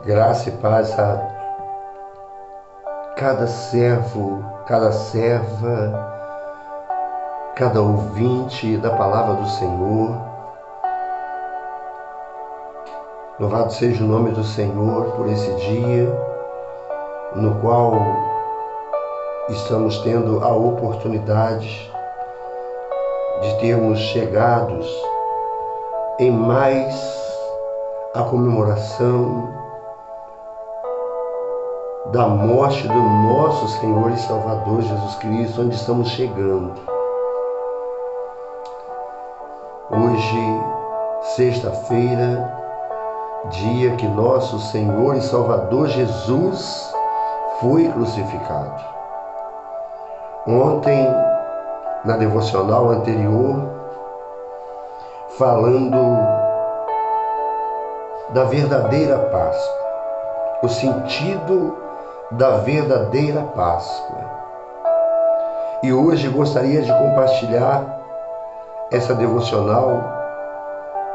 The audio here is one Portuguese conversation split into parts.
Graça e paz a cada servo, cada serva, cada ouvinte da palavra do Senhor. Louvado seja o nome do Senhor por esse dia, no qual estamos tendo a oportunidade de termos chegados em mais a comemoração da morte do nosso Senhor e Salvador Jesus Cristo, onde estamos chegando. Hoje, sexta-feira, dia que nosso Senhor e Salvador Jesus foi crucificado. Ontem, na devocional anterior, falando da verdadeira Páscoa, o sentido da verdadeira Páscoa. E hoje gostaria de compartilhar essa devocional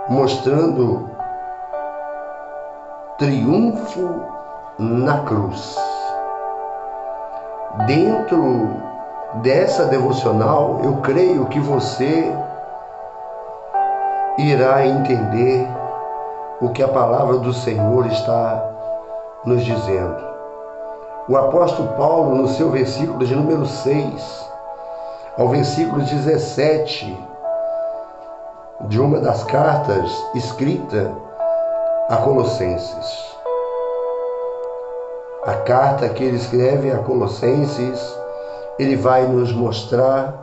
mostrando triunfo na cruz. Dentro dessa devocional, eu creio que você irá entender o que a palavra do Senhor está nos dizendo. O apóstolo Paulo, no seu versículo de número 6, ao versículo 17, de uma das cartas escrita a Colossenses. A carta que ele escreve a Colossenses, ele vai nos mostrar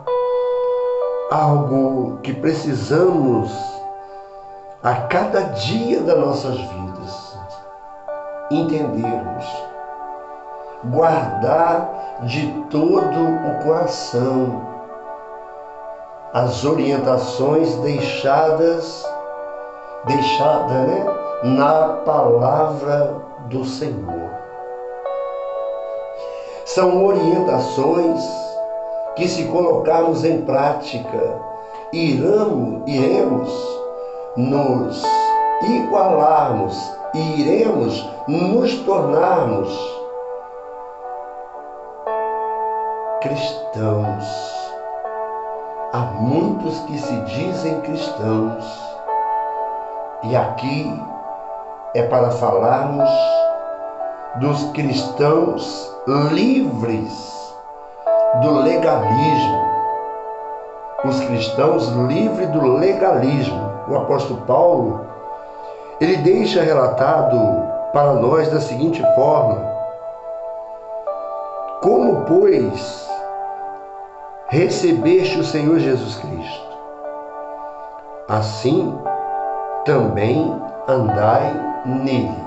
algo que precisamos a cada dia das nossas vidas entendermos, guardar de todo o coração as orientações deixadas na palavra do Senhor. São orientações que, se colocarmos em prática, iremos nos igualarmos e iremos nos tornarmos cristãos. Há muitos que se dizem cristãos, e aqui é para falarmos dos cristãos livres do legalismo. Os cristãos livres do legalismo. O apóstolo Paulo, ele deixa relatado para nós da seguinte forma: como, pois, recebeste o Senhor Jesus Cristo, assim também andai nele,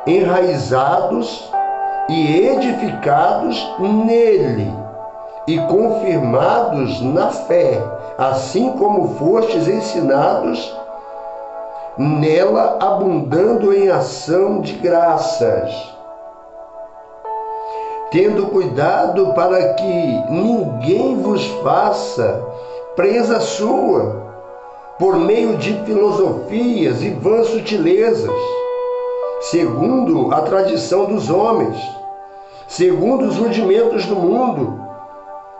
enraizados e edificados nele, e confirmados na fé, assim como fostes ensinados, nela abundando em ação de graças, tendo cuidado para que ninguém vos faça presa sua, por meio de filosofias e vãs sutilezas, segundo a tradição dos homens, segundo os rudimentos do mundo,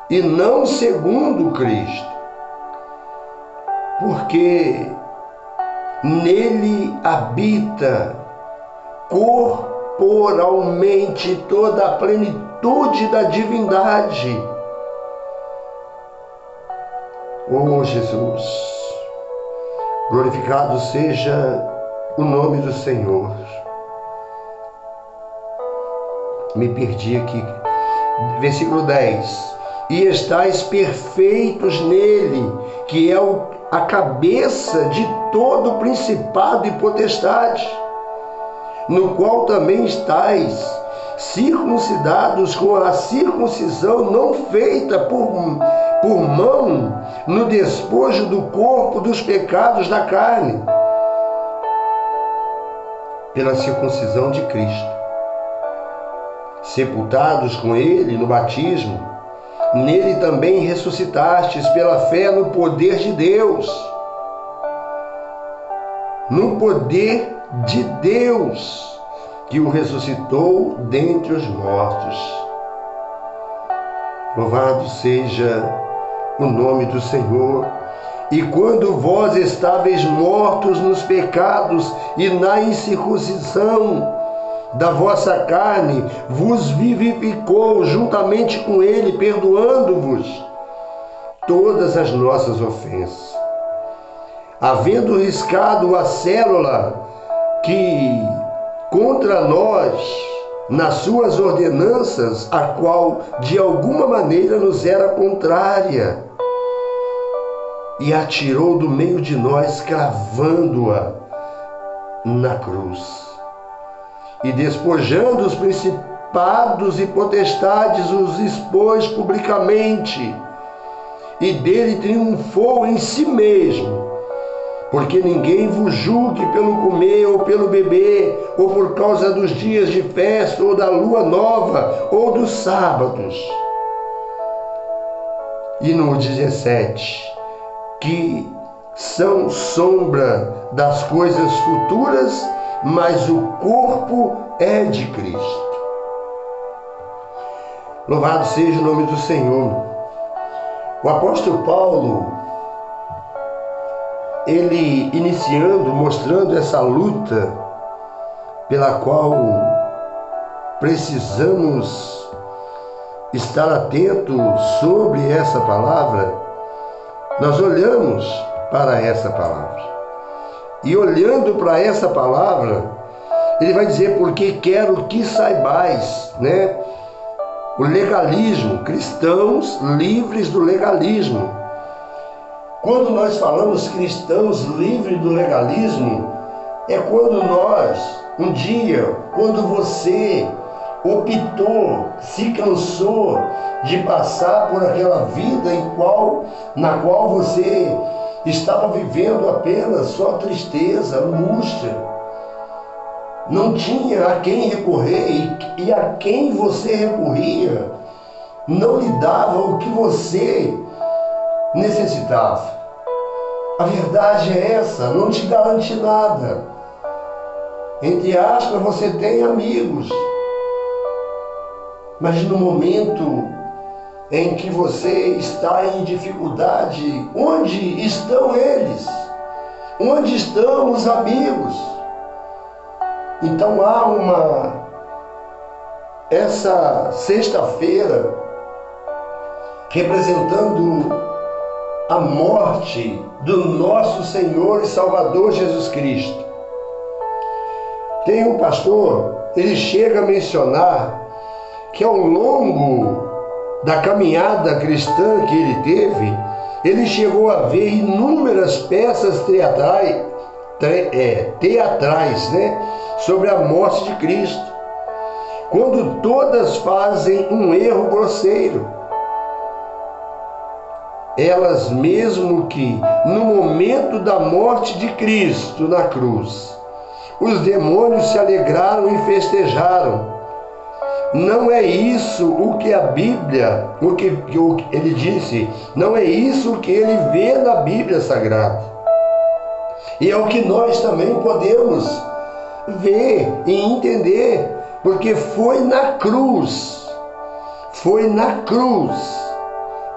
e não segundo Cristo. Porque nele habita corporalmente toda a plenitude da divindade. Oh Jesus, glorificado seja o nome do Senhor. Me perdi aqui. Versículo 10. E estáis perfeitos nele, que é a cabeça de todo principado e potestade, no qual também estáis circuncidados com a circuncisão não feita por mão, no despojo do corpo dos pecados da carne, pela circuncisão de Cristo, sepultados com ele no batismo, nele também ressuscitastes pela fé no poder de Deus, no poder de Deus, que o ressuscitou dentre os mortos. Louvado seja o nome do Senhor. E quando vós estáveis mortos nos pecados e na incircuncisão da vossa carne, vos vivificou juntamente com ele, perdoando-vos todas as nossas ofensas, havendo riscado a célula que contra nós, nas suas ordenanças, a qual de alguma maneira nos era contrária, e atirou do meio de nós, cravando-a na cruz. E despojando os principados e potestades, os expôs publicamente, e dele triunfou em si mesmo. Porque ninguém vos julgue pelo comer ou pelo beber, ou por causa dos dias de festa, ou da lua nova, ou dos sábados. E no 17, que são sombra das coisas futuras, mas o corpo é de Cristo. Louvado seja o nome do Senhor. O apóstolo Paulo, ele iniciando, mostrando essa luta pela qual precisamos estar atentos sobre essa palavra, nós olhamos para essa palavra. E olhando para essa palavra, ele vai dizer: porque quero que saibais, né? O legalismo, cristãos livres do legalismo. Quando nós falamos cristãos livres do legalismo, é quando nós, um dia, quando você optou, se cansou de passar por aquela vida na qual você estava vivendo apenas só tristeza, angústia, não tinha a quem recorrer, e a quem você recorria não lhe dava o que você necessitava. A verdade é essa, não te garante nada. Entre aspas, você tem amigos, mas no momento em que você está em dificuldade, onde estão eles? Onde estão os amigos? Então há essa sexta-feira, representando a morte do nosso Senhor e Salvador Jesus Cristo. Tem um pastor, ele chega a mencionar que ao longo da caminhada cristã que ele teve, ele chegou a ver inúmeras peças teatrais, né, sobre a morte de Cristo, quando todas fazem um erro grosseiro. Elas mesmo que, no momento da morte de Cristo na cruz, os demônios se alegraram e festejaram. Não é isso o que a Bíblia, o que ele disse, não é isso o que ele vê na Bíblia Sagrada. E é o que nós também podemos ver e entender, porque foi na cruz,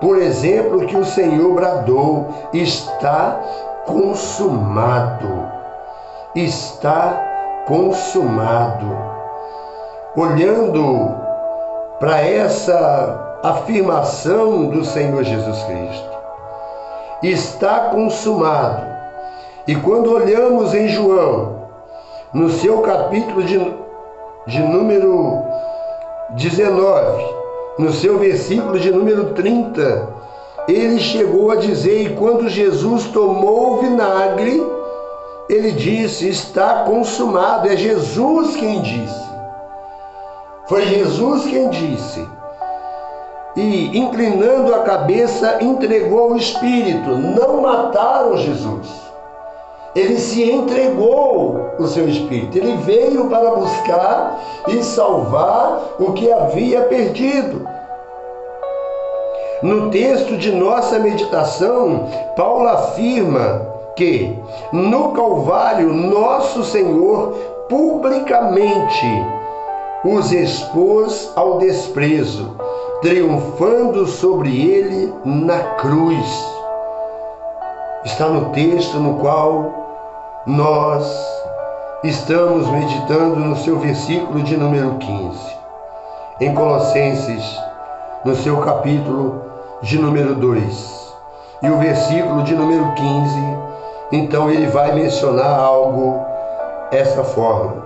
por exemplo, que o Senhor bradou: está consumado, está consumado. Olhando para essa afirmação do Senhor Jesus Cristo, está consumado. E quando olhamos em João, no seu capítulo de número 19, no seu versículo de número 30, ele chegou a dizer: e quando Jesus tomou o vinagre, ele disse: está consumado. É Jesus quem disse. Foi Jesus quem disse. E, inclinando a cabeça, entregou o Espírito. Não mataram Jesus. Ele se entregou o seu Espírito. Ele veio para buscar e salvar o que havia perdido. No texto de nossa meditação, Paulo afirma que no Calvário nosso Senhor publicamente os expôs ao desprezo, triunfando sobre ele na cruz. Está no texto no qual nós estamos meditando no seu versículo de número 15. Em Colossenses, no seu capítulo de número 2. E o versículo de número 15, então ele vai mencionar algo dessa forma.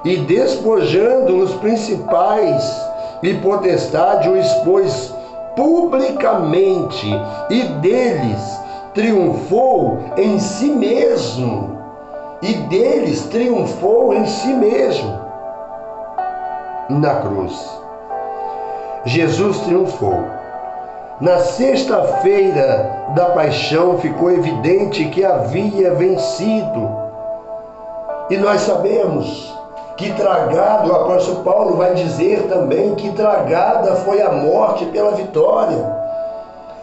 E despojando os principais e potestade, o expôs publicamente, e deles triunfou em si mesmo. E deles triunfou em si mesmo na cruz. Jesus triunfou. Na sexta-feira da paixão ficou evidente que havia vencido. E nós sabemos que tragado, o apóstolo Paulo vai dizer também que tragada foi a morte pela vitória.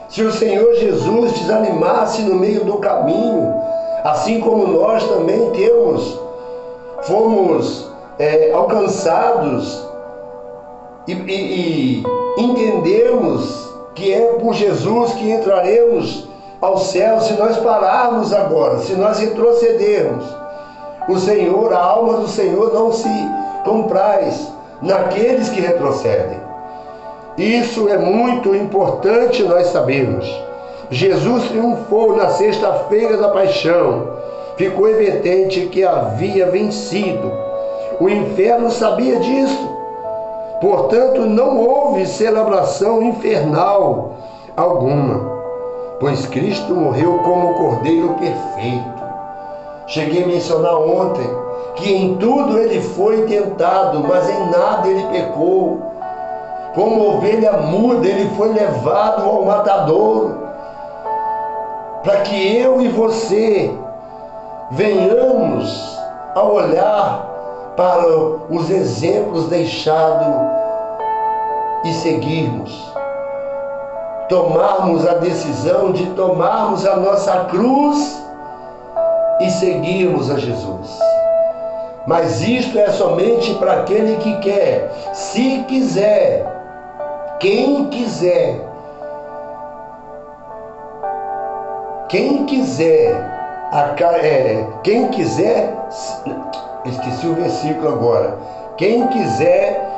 Se o Senhor Jesus desanimasse no meio do caminho, assim como nós também fomos alcançados e entendemos que é por Jesus que entraremos ao céu. Se nós pararmos agora, se nós retrocedermos, o Senhor, a alma do Senhor não se compraz naqueles que retrocedem. Isso é muito importante nós sabermos. Jesus triunfou na sexta-feira da paixão. Ficou evidente que havia vencido. O inferno sabia disso. Portanto, não houve celebração infernal alguma, pois Cristo morreu como o Cordeiro perfeito. Cheguei a mencionar ontem que em tudo ele foi tentado, mas em nada ele pecou. Como ovelha muda, ele foi levado ao matadouro, para que eu e você venhamos a olhar para os exemplos deixados e seguirmos. Tomarmos a decisão de tomarmos a nossa cruz e seguirmos a Jesus. Mas isto é somente para aquele que quer. Se quiser, quem quiser, esqueci o versículo agora. Quem quiser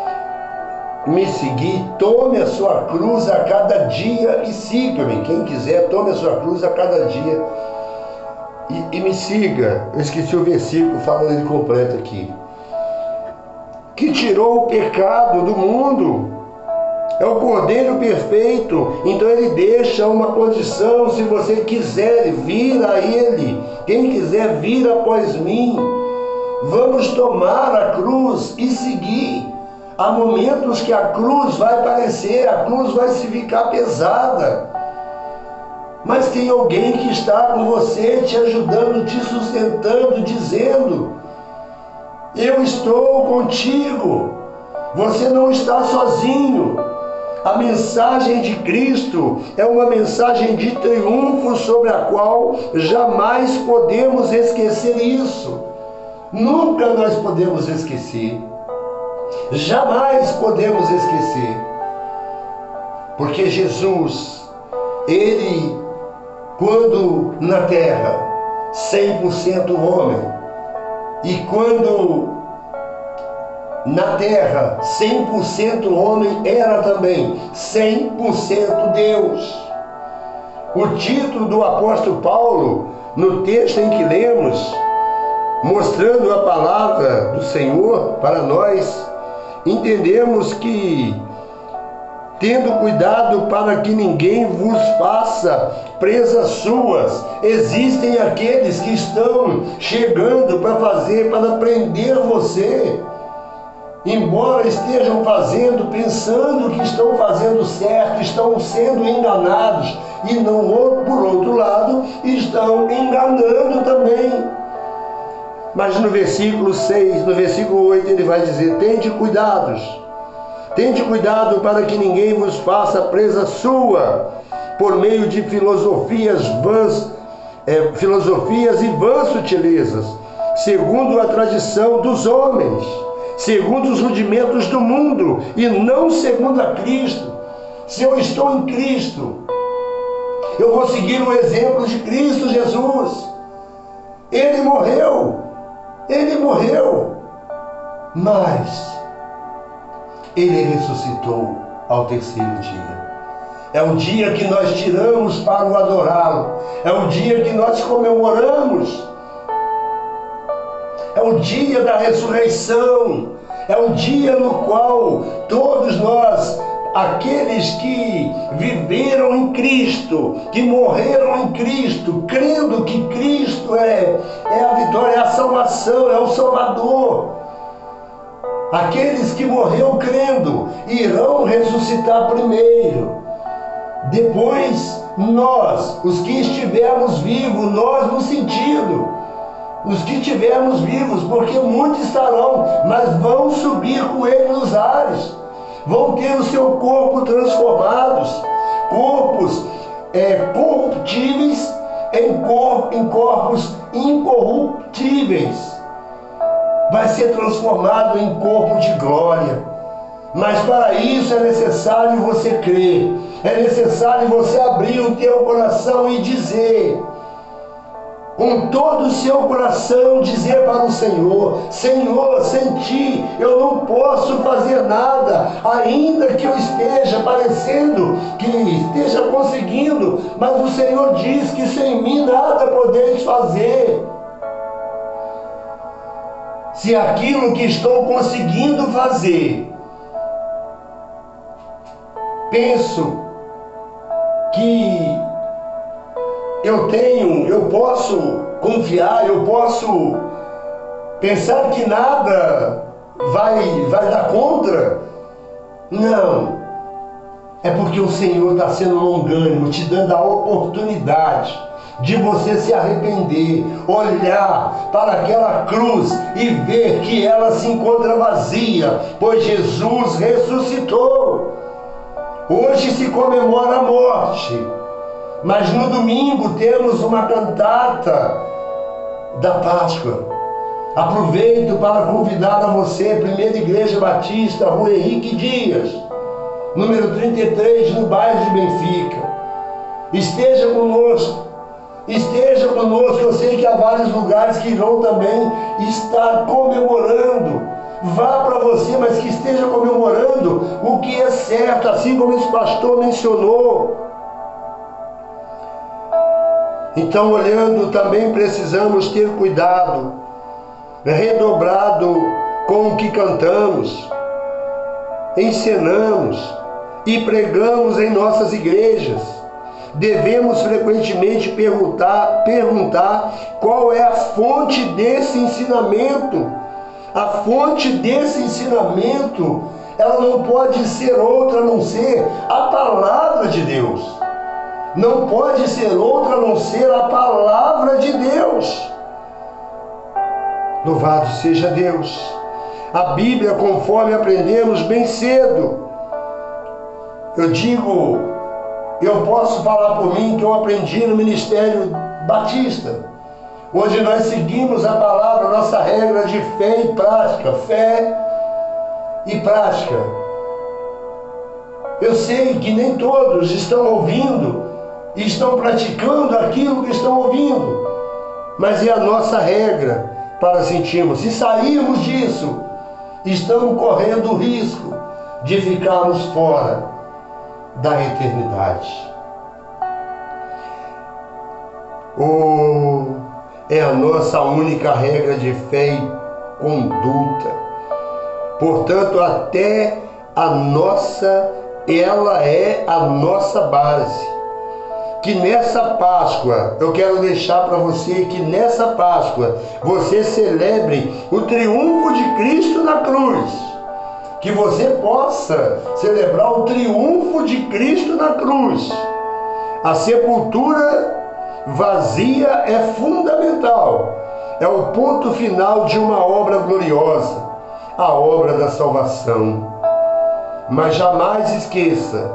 me seguir, tome a sua cruz a cada dia e siga-me. Quem quiser, tome a sua cruz a cada dia e me siga. Eu esqueci o versículo, falando ele completo aqui. Que tirou o pecado do mundo. É o Cordeiro perfeito. Então ele deixa uma condição: se você quiser vir a ele, quem quiser vir após mim, vamos tomar a cruz e seguir. Há momentos que a cruz vai parecer, a cruz vai se ficar pesada, mas tem alguém que está com você, te ajudando, te sustentando, dizendo: eu estou contigo, você não está sozinho. A mensagem de Cristo é uma mensagem de triunfo sobre a qual jamais podemos esquecer isso. Nunca nós podemos esquecer. Jamais podemos esquecer. Porque Jesus, ele, quando na terra, 100% homem, e quando na terra, 100% homem, era também 100% Deus. O título do apóstolo Paulo, no texto em que lemos, mostrando a palavra do Senhor para nós, entendemos que, tendo cuidado para que ninguém vos faça presas suas, existem aqueles que estão chegando para prender você. Embora estejam fazendo, pensando que estão fazendo certo, estão sendo enganados, e não, por outro lado, estão enganando também. Mas no versículo 6, no versículo 8, ele vai dizer: tende cuidado para que ninguém vos faça presa sua, por meio de filosofias vãs filosofias e vãs sutilezas, segundo a tradição dos homens, segundo os rudimentos do mundo, e não segundo a Cristo. Se eu estou em Cristo, eu vou seguir o exemplo de Cristo Jesus. Ele morreu, mas Ele ressuscitou ao terceiro dia. É o dia que nós tiramos para o adorá-lo. É o dia que nós comemoramos. É o dia da ressurreição. É o dia no qual todos nós, aqueles que viveram em Cristo, que morreram em Cristo, crendo que Cristo é a vitória, é a salvação, é o Salvador. Aqueles que morreram crendo irão ressuscitar primeiro. Depois nós, os que estivermos vivos, nós no sentido, os que estivermos vivos, porque muitos estarão, mas vão subir com Ele nos ares, vão ter o seu corpo transformados, corpos corruptíveis em corpos incorruptíveis. Vai ser transformado em corpo de glória. Mas para isso é necessário você crer, é necessário você abrir o teu coração e dizer, com todo o seu coração, dizer para o Senhor: Senhor, sem ti eu não posso fazer nada, ainda que eu esteja parecendo que esteja conseguindo, mas o Senhor diz que sem mim nada podeis fazer. Se aquilo que estou conseguindo fazer, penso que eu posso confiar, eu posso pensar que nada vai dar contra. Não. É porque o Senhor está sendo longânimo, te dando a oportunidade de você se arrepender, olhar para aquela cruz e ver que ela se encontra vazia, pois Jesus ressuscitou. Hoje se comemora a morte, mas no domingo temos uma cantata da Páscoa. Aproveito para convidar a você, Primeira Igreja Batista, Rua Henrique Dias, número 33, no bairro de Benfica. Esteja conosco, eu sei que há vários lugares que irão também estar comemorando. Vá para você, mas que esteja comemorando o que é certo, assim como esse pastor mencionou. Então, olhando, também precisamos ter cuidado, redobrado com o que cantamos, ensinamos e pregamos em nossas igrejas. Devemos frequentemente perguntar qual é a fonte desse ensinamento. A fonte desse ensinamento, ela não pode ser outra a não ser a palavra de Deus. Não pode ser outra a não ser a palavra de Deus. Louvado seja Deus. A Bíblia, conforme aprendemos bem cedo, eu posso falar por mim que eu aprendi no Ministério Batista, onde nós seguimos a palavra, nossa regra de fé e prática. Fé e prática. Eu sei que nem todos estão ouvindo e estão praticando aquilo que estão ouvindo, mas é a nossa regra para sentirmos. Se sairmos disso, estamos correndo o risco de ficarmos fora da eternidade. É a nossa única regra de fé e conduta. Portanto, ela é a nossa base. Que nessa Páscoa, eu quero deixar para você que nessa Páscoa você celebre o triunfo de Cristo na cruz. Que você possa celebrar o triunfo de Cristo na cruz. A sepultura vazia é fundamental. É o ponto final de uma obra gloriosa, a obra da salvação. Mas jamais esqueça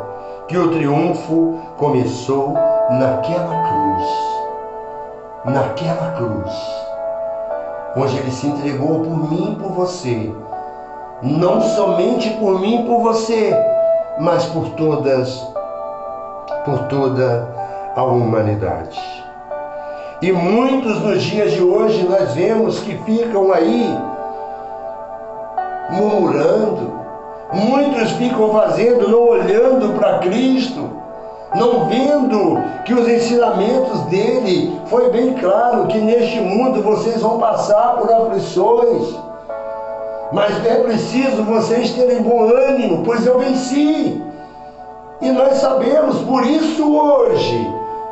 que o triunfo começou naquela cruz. naquela cruz, onde ele se entregou por mim e por você, não somente por mim e por você, mas por toda a humanidade. E muitos nos dias de hoje nós vemos que ficam aí murmurando, muitos ficam fazendo, não olhando para Cristo, não vendo que os ensinamentos dele foi bem claro que neste mundo vocês vão passar por aflições, mas é preciso vocês terem bom ânimo, pois eu venci. E nós sabemos, por isso hoje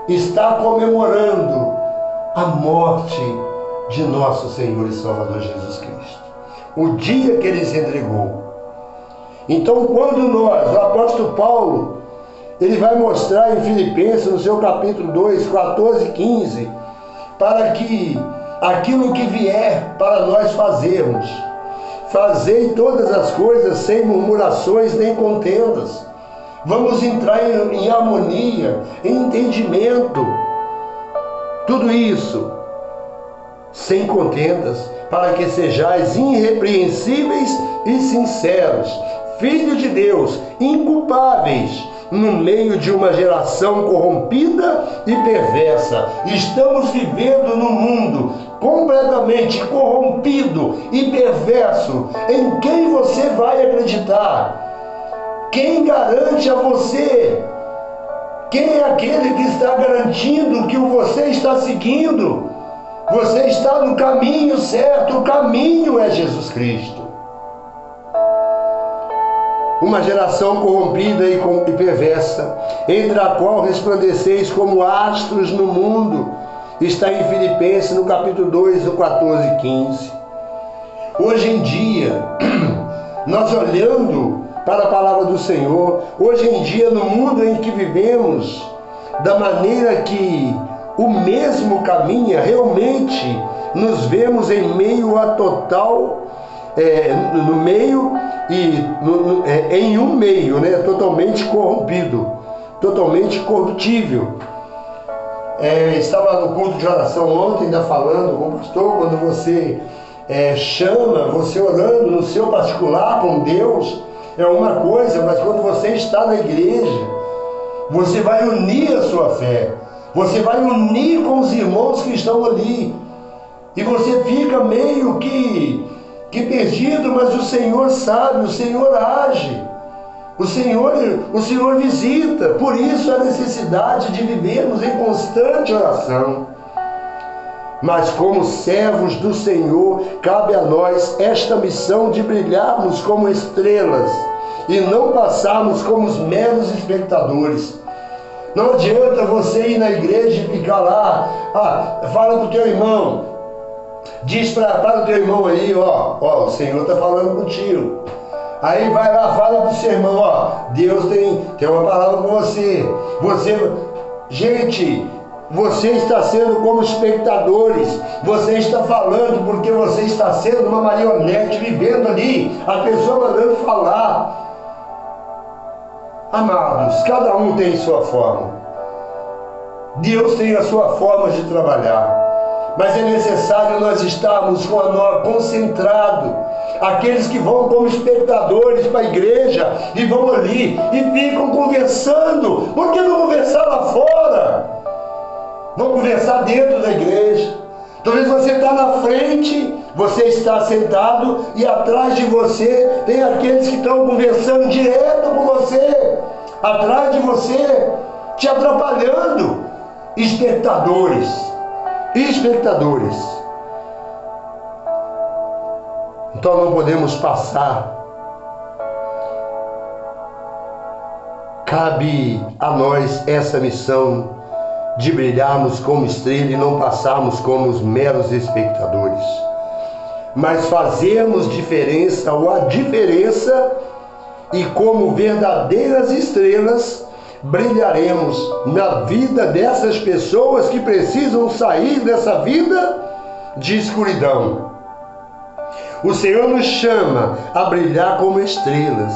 está comemorando a morte de nosso Senhor e Salvador Jesus Cristo, o dia que ele se entregou. Então, quando nós, o apóstolo Paulo, ele vai mostrar em Filipenses, no seu capítulo 2, 14 e 15, para que aquilo que vier para nós fazermos, fazei todas as coisas sem murmurações nem contendas. Vamos entrar em harmonia, em entendimento. Tudo isso sem contendas, para que sejais irrepreensíveis e sinceros, filhos de Deus, inculpáveis, no meio de uma geração corrompida e perversa. Estamos vivendo num mundo completamente corrompido e perverso. Em quem você vai acreditar? Quem garante a você? Quem é aquele que está garantindo que você está seguindo? Você está no caminho certo, o caminho é Jesus Cristo. Uma geração corrompida e perversa, entre a qual resplandeceis como astros no mundo, está em Filipenses, no capítulo 2, no 14 e 15. Hoje em dia, nós olhando para a palavra do Senhor, hoje em dia, no mundo em que vivemos, da maneira que o mesmo caminha, realmente nos vemos em meio a total, no meio e em um meio, né, totalmente corrompido, totalmente corruptível. Estava no culto de oração ontem, ainda falando com o pastor, quando você chama, você orando no seu particular com Deus, é uma coisa, mas quando você está na igreja, você vai unir a sua fé, você vai unir com os irmãos que estão ali, e você fica meio que perdido, mas o Senhor sabe, o Senhor age, o Senhor visita. Por isso a necessidade de vivermos em constante oração. Mas como servos do Senhor, cabe a nós esta missão de brilharmos como estrelas e não passarmos como os meros espectadores. Não adianta você ir na igreja e ficar lá, fala para o teu irmão, diz para o teu irmão aí, ó, o Senhor está falando contigo. Aí vai lá, fala para o seu irmão, Deus tem uma palavra para você. Gente, você está sendo como espectadores, você está falando porque você está sendo uma marionete, vivendo ali, a pessoa mandando falar. Amados, cada um tem sua forma, Deus tem a sua forma de trabalhar, mas é necessário nós estarmos concentrados. Aqueles que vão como espectadores para a igreja e vão ali e ficam conversando, por que não conversar lá fora? Vão conversar dentro da igreja. Talvez você está na frente, você está sentado e atrás de você tem aqueles que estão conversando direto com você, atrás de você, te atrapalhando. Espectadores. Então não podemos passar. Cabe a nós essa missão de brilharmos como estrela e não passarmos como os meros espectadores, mas fazermos diferença ou a diferença, e como verdadeiras estrelas brilharemos na vida dessas pessoas que precisam sair dessa vida de escuridão. O Senhor nos chama a brilhar como estrelas.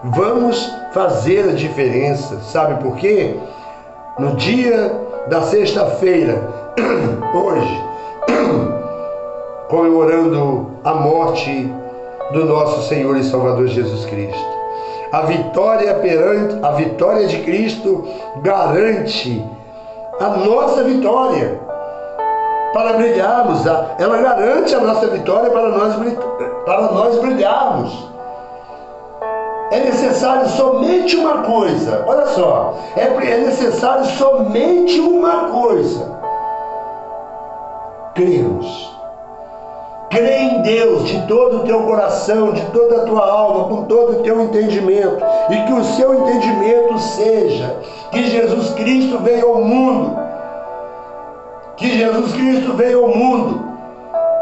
Vamos fazer a diferença. Sabe por quê? No dia da sexta-feira, hoje, comemorando a morte do nosso Senhor e Salvador Jesus Cristo. A vitória de Cristo garante a nossa vitória para brilharmos. Ela garante a nossa vitória para nós brilharmos. É necessário somente uma coisa. Olha só, é necessário somente uma coisa: crermos. Crê em Deus de todo o teu coração, de toda a tua alma, com todo o teu entendimento, e que o seu entendimento seja que Jesus Cristo veio ao mundo,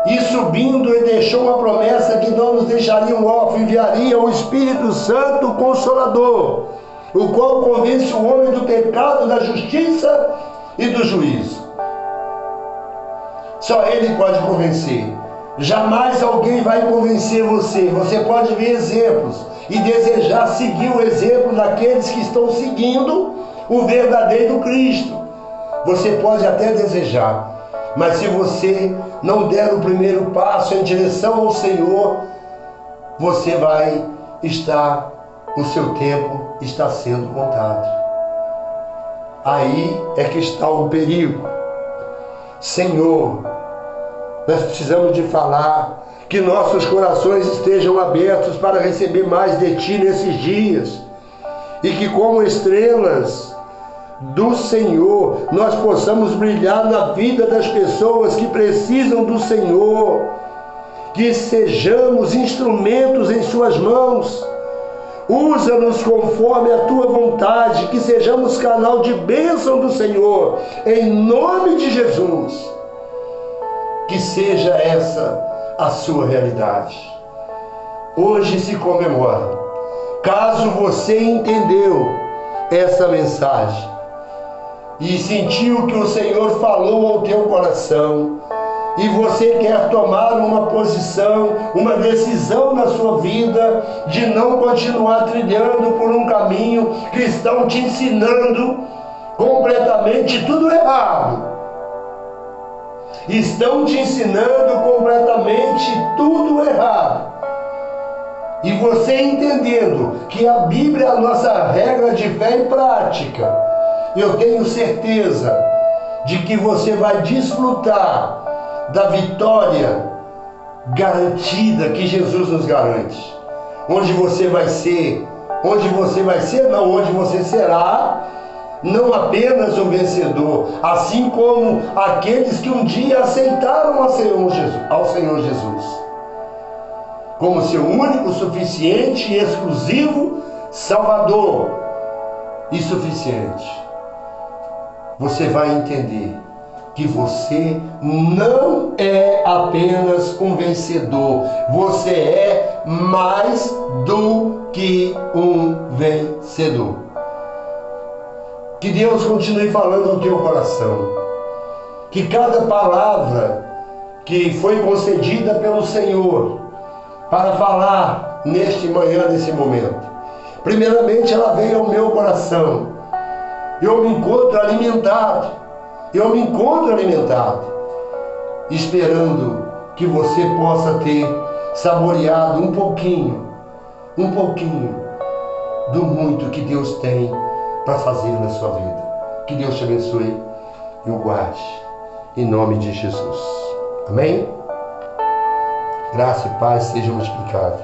e subindo e deixou uma promessa que não nos deixaria órfãos, enviaria o Espírito Santo Consolador, o qual convence o homem do pecado, da justiça e do juízo. Só Ele pode convencer. Jamais alguém vai convencer você. Você pode ver exemplos e desejar seguir o exemplo daqueles que estão seguindo o verdadeiro Cristo. Você pode até desejar, mas se você não der o primeiro passo em direção ao Senhor, você vai estar, o seu tempo está sendo contado. Aí é que está o perigo. Senhor, nós precisamos de falar, que nossos corações estejam abertos para receber mais de Ti nesses dias, e que como estrelas do Senhor, nós possamos brilhar na vida das pessoas que precisam do Senhor, que sejamos instrumentos em Suas mãos. Usa-nos conforme a Tua vontade, que sejamos canal de bênção do Senhor, em nome de Jesus. Que seja essa a sua realidade. Hoje se comemora. Caso você entendeu essa mensagem e sentiu que o Senhor falou ao teu coração, e você quer tomar uma posição, uma decisão na sua vida de não continuar trilhando por um caminho que estão te ensinando completamente tudo errado. Estão te ensinando completamente tudo errado. E você entendendo que a Bíblia é a nossa regra de fé e prática, eu tenho certeza de que você vai desfrutar da vitória garantida que Jesus nos garante. Onde você será não apenas um vencedor, assim como aqueles que um dia aceitaram ao Senhor Jesus como seu único, suficiente e exclusivo Salvador e suficiente. Você vai entender que você não é apenas um vencedor, você é mais do que um vencedor. Que Deus continue falando no teu coração. Que cada palavra que foi concedida pelo Senhor para falar neste manhã, nesse momento, primeiramente ela veio ao meu coração. Eu me encontro alimentado, esperando que você possa ter saboreado um pouquinho do muito que Deus tem para fazer na sua vida. Que Deus te abençoe e o guarde, em nome de Jesus. Amém? Graça e paz sejam multiplicadas.